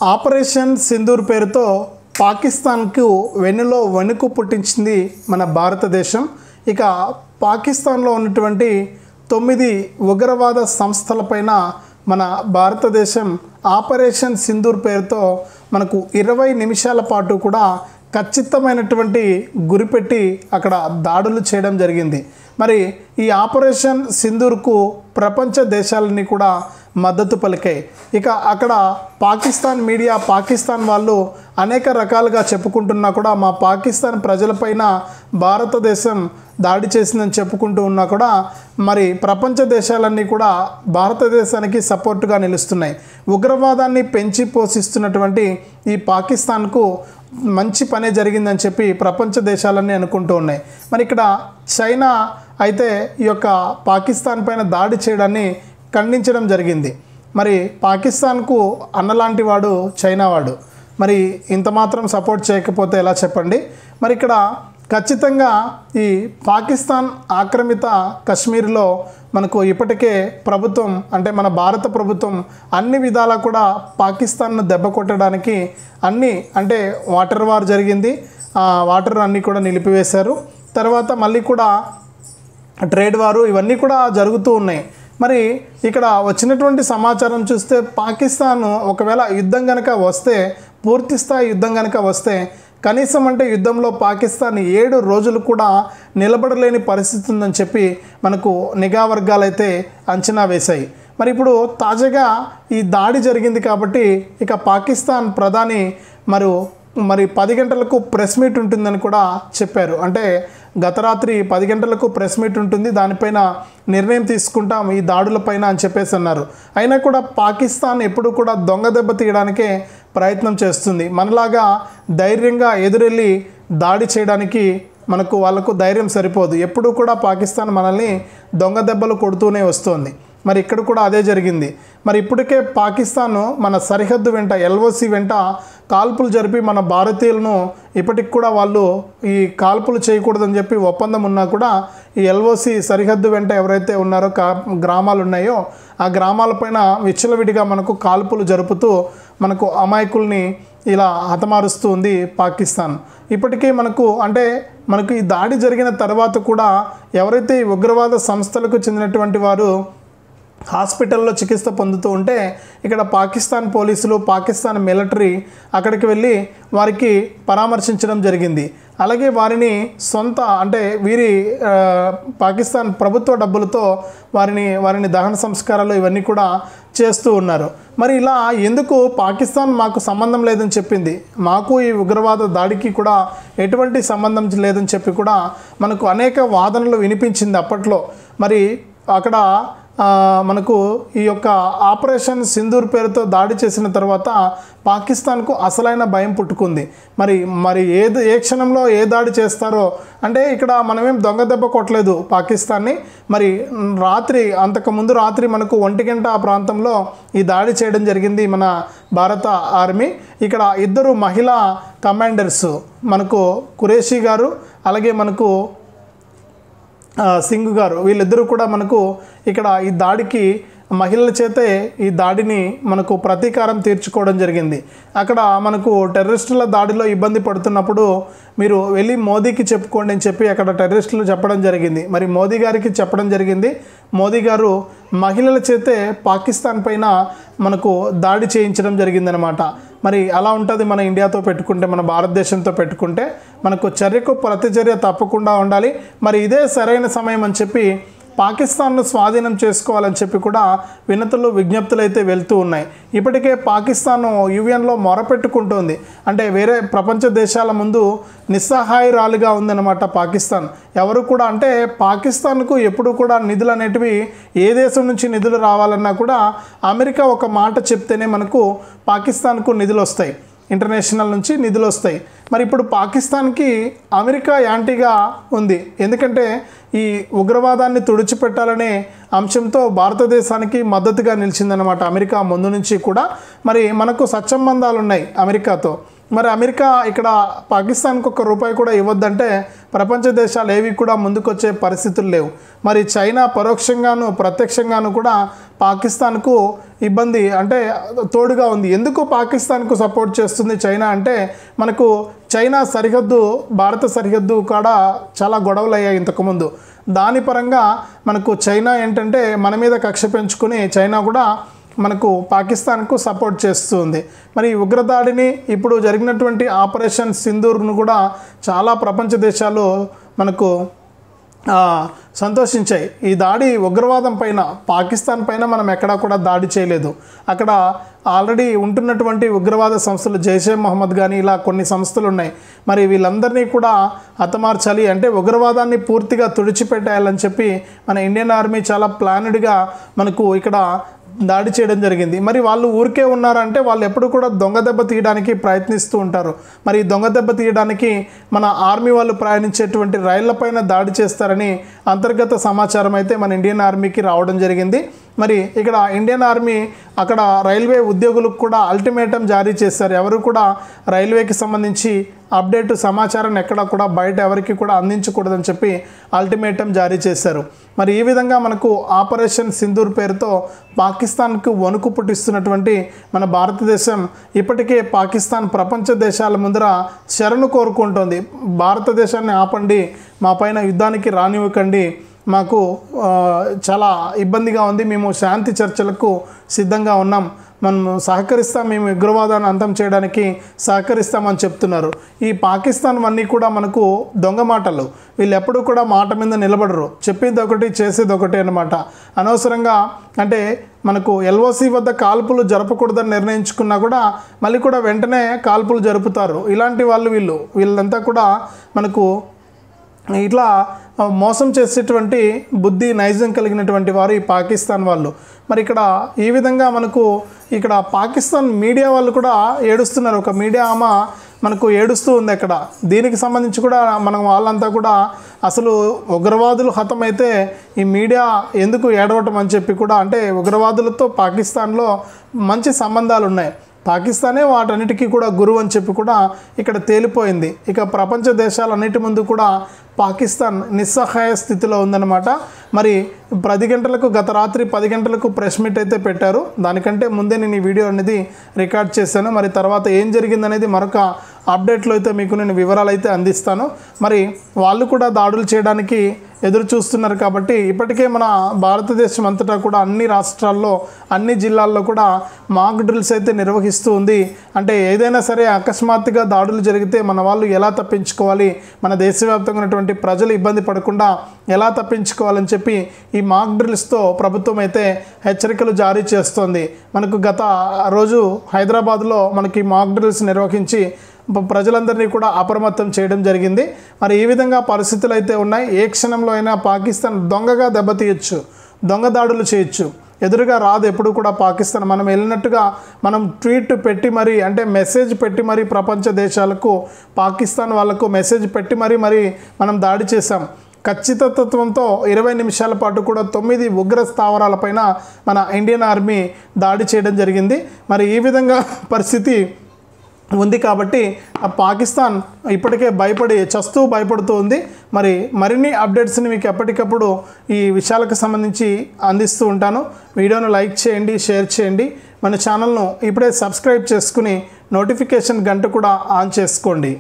Operation Sindoor పేరుతో పాకిస్తాన్కు వెన్నులో వణుకు పుట్టించింది మన భారతదేశం. ఇక పాకిస్తాన్లో ఉన్నటువంటి 9 ఉగ్రవాద సంస్థలపైన మన భారతదేశం ఆపరేషన్ సింధూర్ పేరుతో మనకు 20 నిమిషాల పాటు కూడా ఖచ్చితమైనటువంటి గురిపెట్టి అక్కడ దాడులు చేయడం జరిగింది. మరి ఈ ఆపరేషన్ సింధూర్కు ప్రపంచ దేశాలన్నీ కూడా మద్దతు పలికాయి. ఇక అక్కడ పాకిస్తాన్ మీడియా, పాకిస్తాన్ వాళ్ళు అనేక రకాలుగా చెప్పుకుంటున్నా కూడా మా పాకిస్తాన్ ప్రజలపైన భారతదేశం దాడి చేసిందని చెప్పుకుంటూ ఉన్నా కూడా మరి ప్రపంచ దేశాలన్నీ కూడా భారతదేశానికి సపోర్టుగా నిలుస్తున్నాయి. ఉగ్రవాదాన్ని పెంచి పోషిస్తున్నటువంటి ఈ పాకిస్తాన్కు మంచి పనే జరిగిందని చెప్పి ప్రపంచ దేశాలన్నీ అనుకుంటూ ఉన్నాయి. మరి ఇక్కడ చైనా అయితే ఈ యొక్క పాకిస్తాన్ పైన దాడి చేయడాన్ని ఖండించడం జరిగింది. మరి పాకిస్తాన్కు అన్నలాంటి వాడు చైనా వాడు, మరి ఇంత మాత్రం సపోర్ట్ చేయకపోతే ఎలా చెప్పండి. మరి ఇక్కడ ఖచ్చితంగా ఈ పాకిస్తాన్ ఆక్రమిత కశ్మీర్లో మనకు ఇప్పటికే ప్రభుత్వం అంటే మన భారత ప్రభుత్వం అన్ని విధాలా కూడా పాకిస్తాన్ను దెబ్బ కొట్టడానికి అన్నీ అంటే వాటర్ వార్ జరిగింది, వాటర్ అన్నీ కూడా నిలిపివేశారు. తర్వాత మళ్ళీ కూడా ట్రేడ్ వారు ఇవన్నీ కూడా జరుగుతూ ఉన్నాయి. మరి ఇక్కడ వచ్చినటువంటి సమాచారం చూస్తే పాకిస్తాన్ ఒకవేళ యుద్ధం కనుక వస్తే, పూర్తి స్థాయి యుద్ధం కనుక వస్తే కనీసం అంటే యుద్ధంలో పాకిస్తాన్ 7 రోజులు కూడా నిలబడలేని పరిస్థితి ఉందని చెప్పి మనకు నిఘా వర్గాలు అయితే అంచనా వేశాయి. మరి ఇప్పుడు తాజాగా ఈ దాడి జరిగింది కాబట్టి ఇక పాకిస్తాన్ ప్రధాని మరి 10 గంటలకు ప్రెస్ మీట్ ఉంటుందని కూడా చెప్పారు. అంటే గత రాత్రి 10 గంటలకు ప్రెస్ మీట్ ఉంటుంది, దానిపైన నిర్ణయం తీసుకుంటాం ఈ దాడులపైన అని చెప్పేసి అన్నారు. అయినా కూడా పాకిస్తాన్ ఎప్పుడు కూడా దొంగ దెబ్బ తీయడానికే ప్రయత్నం చేస్తుంది. మనలాగా ధైర్యంగా ఎదురెళ్ళి దాడి చేయడానికి వాళ్ళకు ధైర్యం సరిపోదు. ఎప్పుడు కూడా పాకిస్తాన్ మనల్ని దొంగ దెబ్బలు కొడుతూనే వస్తుంది. మరి ఇక్కడ కూడా అదే జరిగింది. మరి ఇప్పటికే పాకిస్తాన్ మన సరిహద్దు వెంట LOC వెంట కాల్పులు జరిపి మన భారతీయులను ఇప్పటికి కూడా వాళ్ళు ఈ కాల్పులు చేయకూడదని చెప్పి ఒప్పందం ఉన్నా కూడా ఈ LOC సరిహద్దు వెంట ఎవరైతే ఉన్నారో గ్రామాలు ఉన్నాయో ఆ గ్రామాలపైన విచ్చలవిడిగా మనకు కాల్పులు జరుపుతూ మనకు అమాయకుల్ని ఇలా హతమారుస్తూ ఉంది పాకిస్తాన్. ఇప్పటికీ మనకు ఈ దాడి జరిగిన తర్వాత కూడా ఎవరైతే ఈ ఉగ్రవాద సంస్థలకు చెందినటువంటి వారు హాస్పిటల్లో చికిత్స పొందుతూ ఉంటే ఇక్కడ పాకిస్తాన్ పోలీసులు, పాకిస్తాన్ మిలిటరీ అక్కడికి వెళ్ళి వారికి పరామర్శించడం జరిగింది. అలాగే వారిని వీరి పాకిస్తాన్ ప్రభుత్వ డబ్బులతో వారిని దహన సంస్కారాలు ఇవన్నీ కూడా చేస్తూ ఉన్నారు. మరి ఇలా ఎందుకు పాకిస్తాన్ మాకు సంబంధం లేదని చెప్పింది, మాకు ఈ ఉగ్రవాద దాడికి కూడా ఎటువంటి సంబంధం లేదని చెప్పి కూడా మనకు అనేక వాదనలు వినిపించింది అప్పట్లో. మరి అక్కడ మనకు ఈ యొక్క ఆపరేషన్ సింధూర్ పేరుతో దాడి చేసిన తర్వాత పాకిస్తాన్కు అసలైన భయం పుట్టుకుంది. మరి ఏ క్షణంలో ఏ దాడి చేస్తారో అంటే ఇక్కడ మనమేం దొంగ దెబ్బ కొట్టలేదు పాకిస్తాన్ని. మరి అంతకుముందు రాత్రి మనకు 1 గంట ఆ ప్రాంతంలో ఈ దాడి చేయడం జరిగింది మన భారత ఆర్మీ. ఇక్కడ 2 మహిళా కమాండర్స్ మనకు ఖురేషీ గారు అలాగే మనకు సింగ్ గారు, వీళ్ళిద్దరూ కూడా మనకు ఇక్కడ ఈ దాడికి మహిళల చేతే ఈ దాడిని మనకు ప్రతీకారం తీర్చుకోవడం జరిగింది. అక్కడ మనకు టెర్రరిస్టుల దాడిలో ఇబ్బంది పడుతున్నప్పుడు మీరు వెళ్ళి మోదీకి చెప్పుకోండి అని చెప్పి అక్కడ టెర్రరిస్టులు చెప్పడం జరిగింది. మరి మోదీ గారికి చెప్పడం జరిగింది. మోదీ గారు మహిళల చేతే పాకిస్తాన్ పైన మనకు దాడి చేయించడం జరిగిందనమాట. మరి అలా ఉంటుంది మన ఇండియాతో పెట్టుకుంటే, మన భారతదేశంతో పెట్టుకుంటే మనకు చర్యకు ప్రతిచర్య తప్పకుండా ఉండాలి. మరి ఇదే సరైన సమయం అని చెప్పి పాకిస్తాన్ను స్వాధీనం చేసుకోవాలని చెప్పి కూడా విజ్ఞప్తులు అయితే వెళ్తూ ఉన్నాయి. ఇప్పటికే పాకిస్తాన్ యుఎన్లో మొరపెట్టుకుంటోంది. అంటే వేరే ప్రపంచ దేశాల ముందు నిస్సహాయురాలుగా ఉందన్నమాట పాకిస్తాన్. ఎవరు కూడా అంటే పాకిస్తాన్కు ఎప్పుడు కూడా నిధులు అనేటివి ఏ దేశం నుంచి నిధులు రావాలన్నా కూడా అమెరికా ఒక మాట చెప్తేనే మనకు పాకిస్తాన్కు నిధులు వస్తాయి, ఇంటర్నేషనల్ నుంచి నిధులు వస్తాయి. మరి ఇప్పుడు పాకిస్తాన్కి అమెరికా యాంటీగా ఉంది. ఎందుకంటే ఈ ఉగ్రవాదాన్ని తుడిచిపెట్టాలనే అంశంతో భారతదేశానికి మద్దతుగా నిలిచిందనమాట అమెరికా ముందు నుంచి కూడా. మరి మనకు సత్సంబంధాలు ఉన్నాయి అమెరికాతో. మరి అమెరికా ఇక్కడ పాకిస్తాన్కు ₹1 కూడా ఇవ్వద్దంటే ప్రపంచ దేశాలు ఏవి కూడా ముందుకొచ్చే పరిస్థితులు లేవు. మరి చైనా పరోక్షంగాను ప్రత్యక్షంగాను కూడా పాకిస్తాన్కు ఇబ్బంది అంటే తోడుగా ఉంది. ఎందుకు పాకిస్తాన్కు సపోర్ట్ చేస్తుంది చైనా అంటే మనకు చైనా సరిహద్దు భారత సరిహద్దు కాడ చాలా గొడవలు అయ్యాయి ఇంతకుముందు. దాని పరంగా మనకు చైనా ఏంటంటే మన మీద కక్ష పెంచుకుని చైనా కూడా మనకు పాకిస్తాన్కు సపోర్ట్ చేస్తుంది. మరి ఉగ్రదాడిని ఇప్పుడు జరిగినటువంటి ఆపరేషన్ సింధూర్ను కూడా చాలా ప్రపంచ దేశాలు మనకు సంతోషించాయి. ఈ దాడి ఉగ్రవాదం పైన, పాకిస్తాన్ పైన మనం ఎక్కడా కూడా దాడి చేయలేదు. అక్కడ ఆల్రెడీ ఉంటున్నటువంటి ఉగ్రవాద సంస్థలు జైషే మహమ్మద్ కానీ ఇలా కొన్ని సంస్థలు ఉన్నాయి. మరి వీళ్ళందరినీ కూడా హతమార్చాలి అంటే ఉగ్రవాదాన్ని పూర్తిగా తుడిచిపెట్టేయాలని చెప్పి మన ఇండియన్ ఆర్మీ చాలా ప్లాన్డ్గా మనకు ఇక్కడ దాడి చేయడం జరిగింది. మరి వాళ్ళు ఊరికే ఉన్నారంటే వాళ్ళు ఎప్పుడు కూడా దొంగ దెబ్బ తీయడానికి ప్రయత్నిస్తూ ఉంటారు. మరి దొంగ దెబ్బ తీయడానికి మన ఆర్మీ వాళ్ళు ప్రయాణించేటువంటి రైళ్లపైన దాడి చేస్తారని అంతర్గత సమాచారం అయితే మన ఇండియన్ ఆర్మీకి రావడం జరిగింది. మరి ఇక్కడ ఇండియన్ ఆర్మీ అక్కడ రైల్వే ఉద్యోగులకు కూడా అల్టిమేటం జారీ చేశారు. ఎవరు కూడా రైల్వేకి సంబంధించి అప్డేట్ సమాచారాన్ని ఎక్కడ కూడా బయట ఎవరికి కూడా అందించకూడదని చెప్పి అల్టిమేటం జారీ చేశారు. మరి ఈ విధంగా మనకు ఆపరేషన్ సింధూర్ పేరుతో పాకిస్తాన్కు వణుకు పుట్టిస్తున్నటువంటి మన భారతదేశం ఇప్పటికే పాకిస్తాన్ ప్రపంచ దేశాల ముందర శరణు కోరుకుంటోంది. భారతదేశాన్ని ఆపండి, మా పైన యుద్ధానికి రానివ్వకండి, మాకు చాలా ఇబ్బందిగా ఉంది, మేము శాంతి చర్చలకు సిద్ధంగా ఉన్నాం, మనం సహకరిస్తాం, మేము ఉగ్రవాదాన్ని అంతం చేయడానికి సహకరిస్తామని చెప్తున్నారు. ఈ పాకిస్తాన్ అన్నీ కూడా మనకు దొంగ మాటలు. వీళ్ళు ఎప్పుడూ కూడా మాట మీద నిలబడరు, చెప్పేది ఒకటి చేసేది ఒకటి అన్నమాట. అనవసరంగా అంటే మనకు ఎల్ఓసి వద్ద కాల్పులు జరపకూడదని నిర్ణయించుకున్నా కూడా మళ్ళీ కూడా వెంటనే కాల్పులు జరుపుతారు. ఇలాంటి వాళ్ళు వీళ్ళంతా కూడా మనకు ఇట్లా మోసం చేసేటువంటి బుద్ధి నైజం కలిగినటువంటి వారు ఈ పాకిస్తాన్ వాళ్ళు. మరి ఇక్కడ ఈ విధంగా మనకు ఇక్కడ పాకిస్తాన్ మీడియా వాళ్ళు కూడా ఏడుస్తున్నారు. ఒక మీడియా ఆమె మనకు ఏడుస్తూ ఉంది అక్కడ. దీనికి సంబంధించి కూడా మనం వాళ్ళంతా కూడా అసలు ఉగ్రవాదులు హతమైతే ఈ మీడియా ఎందుకు ఏడవటం అని చెప్పి కూడా, అంటే ఉగ్రవాదులతో పాకిస్తాన్లో మంచి సంబంధాలు ఉన్నాయి, పాకిస్తానే వాటన్నిటికీ కూడా గురువు అని చెప్పి కూడా ఇక్కడ తేలిపోయింది. ఇక ప్రపంచ దేశాలన్నిటి ముందు కూడా పాకిస్తాన్ నిస్సహాయ స్థితిలో ఉందన్నమాట. మరి 10 గంటలకు గత రాత్రి 10 గంటలకు ప్రెస్ మీట్ అయితే పెట్టారు. దానికంటే ముందే నేను ఈ వీడియో అనేది రికార్డ్ చేశాను. మరి తర్వాత ఏం జరిగిందనేది మరొక అప్డేట్లో అయితే మీకు నేను వివరాలు అయితే అందిస్తాను. మరి వాళ్ళు కూడా దాడులు చేయడానికి ఎదురు చూస్తున్నారు కాబట్టి ఇప్పటికే మన భారతదేశం అంతటా కూడా అన్ని రాష్ట్రాల్లో అన్ని జిల్లాల్లో కూడా మాక్ డ్రిల్స్ అయితే నిర్వహిస్తూ ఉంది. అంటే ఏదైనా సరే అకస్మాత్తుగా దాడులు జరిగితే మన వాళ్ళు ఎలా తప్పించుకోవాలి, మన దేశవ్యాప్తంగా ఉన్నటువంటి ప్రజలు ఇబ్బంది పడకుండా ఎలా తప్పించుకోవాలని చెప్పి ఈ మాక్ డ్రిల్స్తో ప్రభుత్వం అయితే హెచ్చరికలు జారీ చేస్తోంది. మనకు గత రోజు హైదరాబాద్లో మనకి మాక్ డ్రిల్స్ నిర్వహించి ప్రజలందరినీ కూడా అప్రమత్తం చేయడం జరిగింది. మరి ఈ విధంగా పరిస్థితులు అయితే ఉన్నాయి. ఏ క్షణంలో అయినా పాకిస్తాన్ దొంగగా దెబ్బతీయచ్చు, దొంగ దాడులు చేయొచ్చు. ఎదురుగా రాదు ఎప్పుడు కూడా పాకిస్తాన్. మనం వెళ్ళినట్టుగా మనం ట్వీట్ పెట్టి మరీ, అంటే మెసేజ్ పెట్టి మరీ ప్రపంచ దేశాలకు పాకిస్తాన్ వాళ్ళకు మెసేజ్ పెట్టి మరీ మనం దాడి చేశాం. ఖచ్చితత్వంతో 20 నిమిషాల పాటు కూడా 9 ఉగ్ర స్థావరాలపైన మన ఇండియన్ ఆర్మీ దాడి చేయడం జరిగింది. మరి ఈ విధంగా పరిస్థితి ఉంది కాబట్టి పాకిస్తాన్ ఇప్పటికే భయపడుతూ ఉంది. మరి మరిన్ని అప్డేట్స్ని మీకు ఎప్పటికప్పుడు ఈ విషయాలకు సంబంధించి అందిస్తూ ఉంటాను. వీడియోను లైక్ చేయండి, షేర్ చేయండి. మన ఛానల్ను ఇప్పుడే సబ్స్క్రైబ్ చేసుకుని నోటిఫికేషన్ గంట కూడా ఆన్ చేసుకోండి.